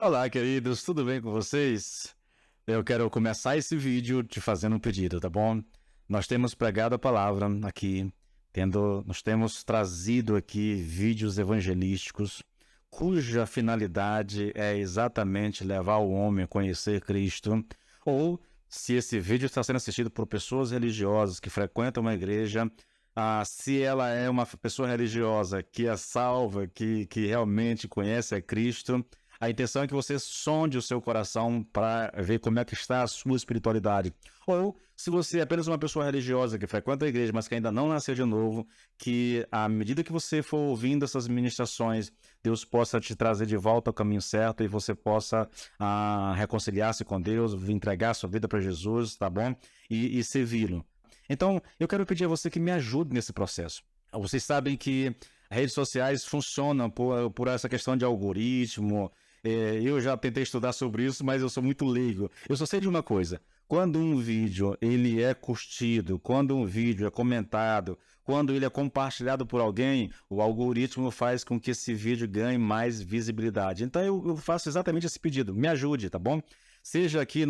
Olá, queridos, tudo bem com vocês? Eu quero começar esse vídeo te fazendo um pedido, tá bom? Nós temos pregado a palavra aqui, nós temos trazido aqui vídeos evangelísticos, cuja finalidade é exatamente levar o homem a conhecer Cristo, ou se esse vídeo está sendo assistido por pessoas religiosas que frequentam uma igreja, se ela é uma pessoa religiosa que é salva, que realmente conhece a Cristo, a intenção é que você sonde o seu coração para ver como é que está a sua espiritualidade. Ou, se você é apenas uma pessoa religiosa que frequenta a igreja, mas que ainda não nasceu de novo, que à medida que você for ouvindo essas ministrações, Deus possa te trazer de volta ao caminho certo e você possa reconciliar-se com Deus, entregar sua vida para Jesus, tá bom? E servi-lo. Então, eu quero pedir a você que me ajude nesse processo. Vocês sabem que redes sociais funcionam por essa questão de algoritmo. Eu já tentei estudar sobre isso, mas eu sou muito leigo. Eu só sei de uma coisa: quando um vídeo ele é curtido, quando um vídeo é comentado, quando ele é compartilhado por alguém, o algoritmo faz com que esse vídeo ganhe mais visibilidade. Então eu faço exatamente esse pedido: me ajude, tá bom? Seja aqui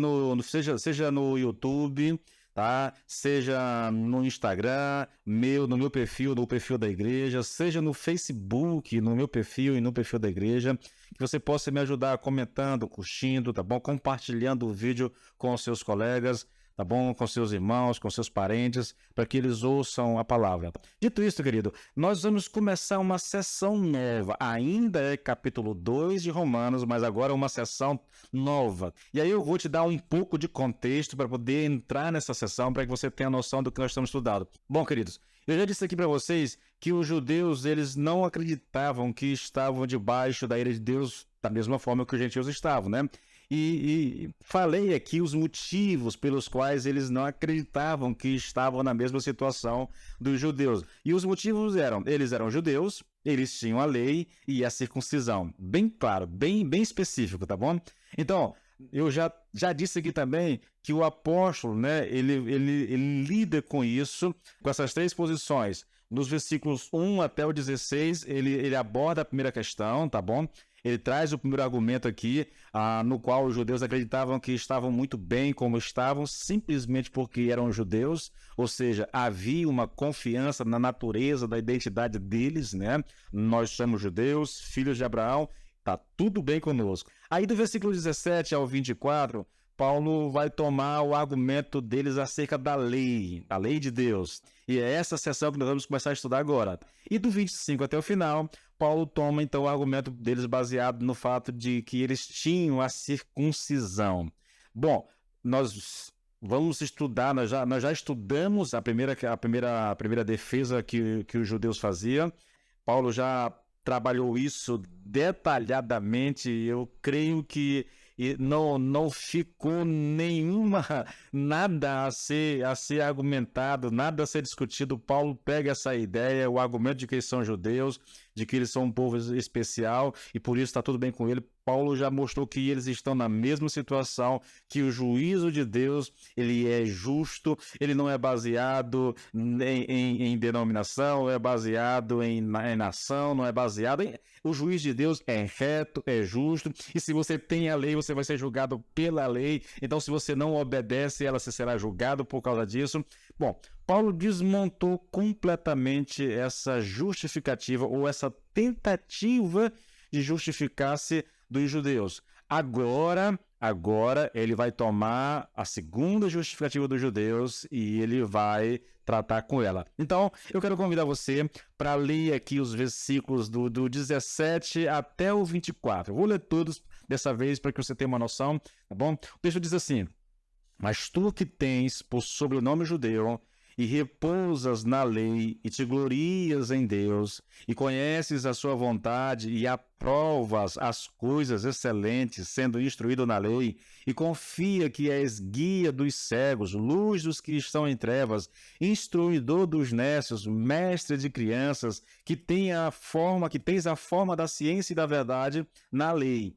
seja no YouTube, tá? Seja no Instagram, no meu perfil, no perfil da igreja, seja no Facebook, no meu perfil e no perfil da igreja, que você possa me ajudar comentando, curtindo, tá bom? Compartilhando o vídeo com os seus colegas, tá bom? Com seus irmãos, com seus parentes, para que eles ouçam a palavra. Dito isso, querido, nós vamos começar uma sessão nova. Ainda é capítulo 2 de Romanos, mas agora é uma sessão nova. E aí eu vou te dar um pouco de contexto para poder entrar nessa sessão, para que você tenha noção do que nós estamos estudando. Bom, queridos, eu já disse aqui para vocês que os judeus eles não acreditavam que estavam debaixo da ira de Deus da mesma forma que os gentios estavam, né? E falei aqui os motivos pelos quais eles não acreditavam que estavam na mesma situação dos judeus. E os motivos eles eram judeus, eles tinham a lei e a circuncisão. Bem claro, bem específico, tá bom? Então, eu já disse aqui também que o apóstolo, né, ele lida com isso, com essas três posições. Nos versículos 1 até o 16, ele aborda a primeira questão, tá bom? Ele traz o primeiro argumento aqui, no qual os judeus acreditavam que estavam muito bem como estavam, simplesmente porque eram judeus, ou seja, havia uma confiança na natureza da identidade deles, né? Nós somos judeus, filhos de Abraão, tá tudo bem conosco. Aí do versículo 17 ao 24, Paulo vai tomar o argumento deles acerca da lei, a lei de Deus. E é essa sessão que nós vamos começar a estudar agora. E do 25 até o final, Paulo toma então o argumento deles baseado no fato de que eles tinham a circuncisão. Bom, nós vamos estudar, nós já estudamos a primeira defesa que os judeus faziam. Paulo já trabalhou isso detalhadamente. Eu creio que não ficou nada a ser argumentado, nada a ser discutido. Paulo pega essa ideia, o argumento de que eles são judeus, de que eles são um povo especial e por isso está tudo bem com ele. Paulo já mostrou que eles estão na mesma situação, que o juízo de Deus ele é justo, ele não é baseado em denominação, é baseado em nação, não é baseado em... O juiz de Deus é reto, é justo, e se você tem a lei, você vai ser julgado pela lei. Então, se você não obedece, ela você será julgado por causa disso. Bom, Paulo desmontou completamente essa justificativa ou essa tentativa de justificar-se dos judeus. Agora ele vai tomar a segunda justificativa dos judeus e ele vai tratar com ela. Então, eu quero convidar você para ler aqui os versículos do 17 até o 24. Eu vou ler todos dessa vez para que você tenha uma noção, tá bom? O texto diz assim: mas tu que tens por sobrenome judeu, e repousas na lei, e te glorias em Deus, e conheces a sua vontade, e aprovas as coisas excelentes, sendo instruído na lei, e confia que és guia dos cegos, luz dos que estão em trevas, instruidor dos nécios, mestre de crianças, que tens a forma da ciência e da verdade na lei.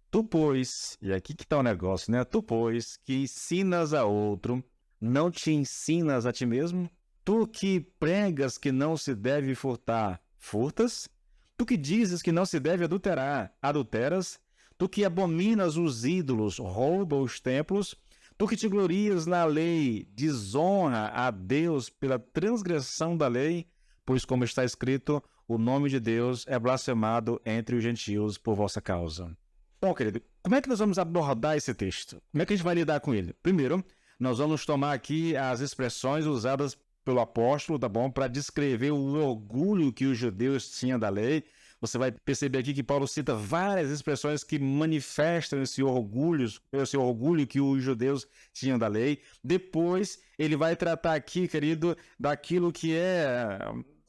Tu, pois, e aqui que está o negócio, né? Tu, pois, que ensinas a outro, não te ensinas a ti mesmo? Tu que pregas que não se deve furtar, furtas? Tu que dizes que não se deve adulterar, adulteras? Tu que abominas os ídolos, rouba os templos, tu que te glorias na lei, desonra a Deus pela transgressão da lei, pois como está escrito, o nome de Deus é blasfemado entre os gentios por vossa causa. Bom, querido, como é que nós vamos abordar esse texto? Como é que a gente vai lidar com ele? Primeiro, nós vamos tomar aqui as expressões usadas pelo apóstolo, tá bom? Para descrever o orgulho que os judeus tinham da lei. Você vai perceber aqui que Paulo cita várias expressões que manifestam esse orgulho que os judeus tinham da lei. Depois, ele vai tratar aqui, querido, daquilo que é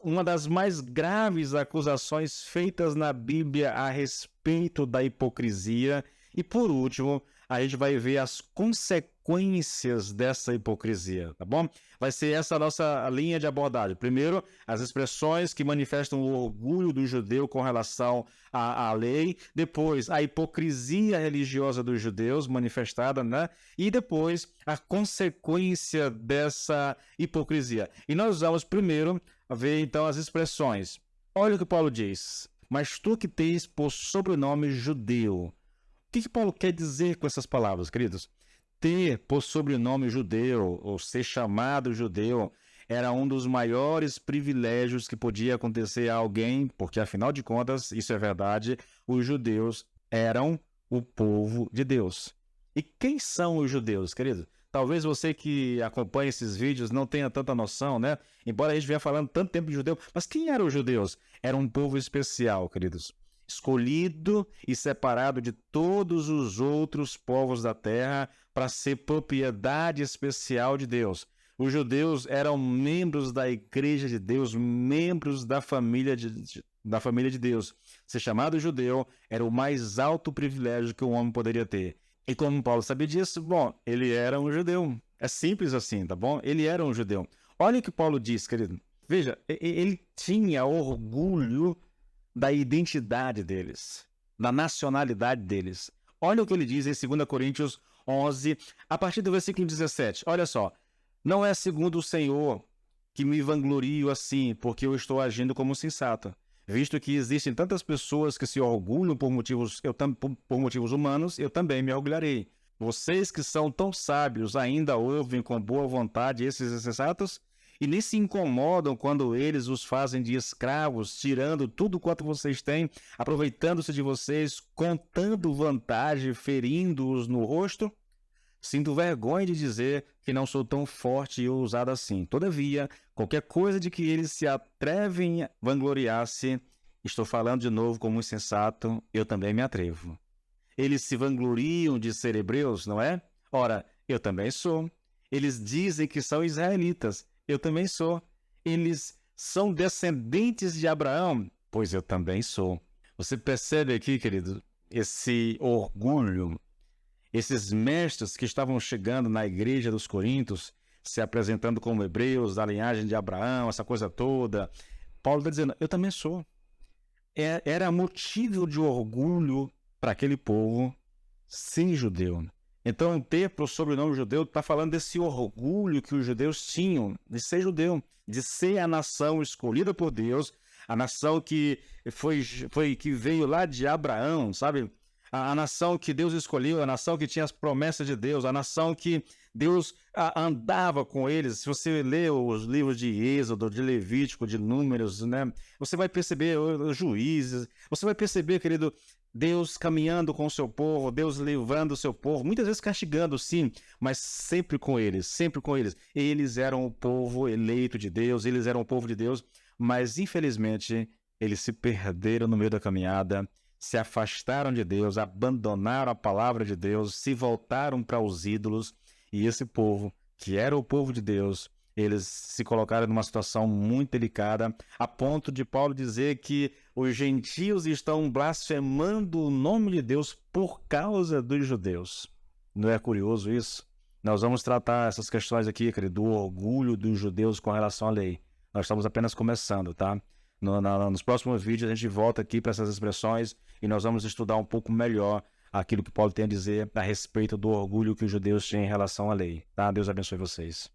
uma das mais graves acusações feitas na Bíblia a respeito da hipocrisia. E, por último, a gente vai ver as consequências dessa hipocrisia, tá bom? Vai ser essa a nossa linha de abordagem. Primeiro, as expressões que manifestam o orgulho do judeu com relação à lei. Depois, a hipocrisia religiosa dos judeus manifestada, né? E depois, a consequência dessa hipocrisia. E nós vamos primeiro ver, então, as expressões. Olha o que Paulo diz. Mas tu que tens por sobrenome judeu. O que Paulo quer dizer com essas palavras, queridos? Ter por sobrenome judeu, ou ser chamado judeu, era um dos maiores privilégios que podia acontecer a alguém, porque, afinal de contas, isso é verdade, os judeus eram o povo de Deus. E quem são os judeus, querido? Talvez você que acompanha esses vídeos não tenha tanta noção, né? Embora a gente venha falando tanto tempo de judeu, mas quem eram os judeus? Era um povo especial, queridos. Escolhido e separado de todos os outros povos da terra para ser propriedade especial de Deus. Os judeus eram membros da igreja de Deus, membros da família de Deus. Ser chamado judeu era o mais alto privilégio que um homem poderia ter. E como Paulo sabia disso, bom, ele era um judeu. É simples assim, tá bom? Ele era um judeu. Olha o que Paulo diz, querido. Veja, ele tinha orgulho da identidade deles, da nacionalidade deles. Olha o que ele diz em 2 Coríntios 11, a partir do versículo 17. Olha só. Não é segundo o Senhor que me vanglorio assim, porque eu estou agindo como sensato. Visto que existem tantas pessoas que se orgulham por motivos humanos, eu também me orgulharei. Vocês que são tão sábios ainda ouvem com boa vontade esses insensatos? E nem se incomodam quando eles os fazem de escravos, tirando tudo quanto vocês têm, aproveitando-se de vocês, contando vantagem, ferindo-os no rosto? Sinto vergonha de dizer que não sou tão forte e ousado assim. Todavia, qualquer coisa de que eles se atrevem a vangloriar-se, estou falando de novo como insensato, eu também me atrevo. Eles se vangloriam de ser hebreus, não é? Ora, eu também sou. Eles dizem que são israelitas, eu também sou. Eles são descendentes de Abraão, pois eu também sou. Você percebe aqui, querido, esse orgulho. Esses mestres que estavam chegando na igreja dos Coríntios, se apresentando como hebreus, da linhagem de Abraão, essa coisa toda. Paulo está dizendo, eu também sou. Era motivo de orgulho para aquele povo ser judeu. Então, ter por sobrenome judeu está falando desse orgulho que os judeus tinham de ser judeu, de ser a nação escolhida por Deus, a nação que que veio lá de Abraão, sabe? A nação que Deus escolheu, a nação que tinha as promessas de Deus, a nação que Deus andava com eles. Se você lê os livros de Êxodo, de Levítico, de Números, né? Você vai perceber os Juízes, você vai perceber, querido, Deus caminhando com o seu povo, Deus levando o seu povo, muitas vezes castigando, sim, mas sempre com eles, sempre com eles. Eles eram o povo eleito de Deus, eles eram o povo de Deus, mas infelizmente eles se perderam no meio da caminhada, se afastaram de Deus, abandonaram a palavra de Deus, se voltaram para os ídolos, e esse povo, que era o povo de Deus, eles se colocaram numa situação muito delicada, a ponto de Paulo dizer que os gentios estão blasfemando o nome de Deus por causa dos judeus. Não é curioso isso? Nós vamos tratar essas questões aqui, querido, do orgulho dos judeus com relação à lei. Nós estamos apenas começando, tá? Nos próximos vídeos a gente volta aqui para essas expressões e nós vamos estudar um pouco melhor aquilo que Paulo tem a dizer a respeito do orgulho que os judeus têm em relação à lei, tá? Deus abençoe vocês.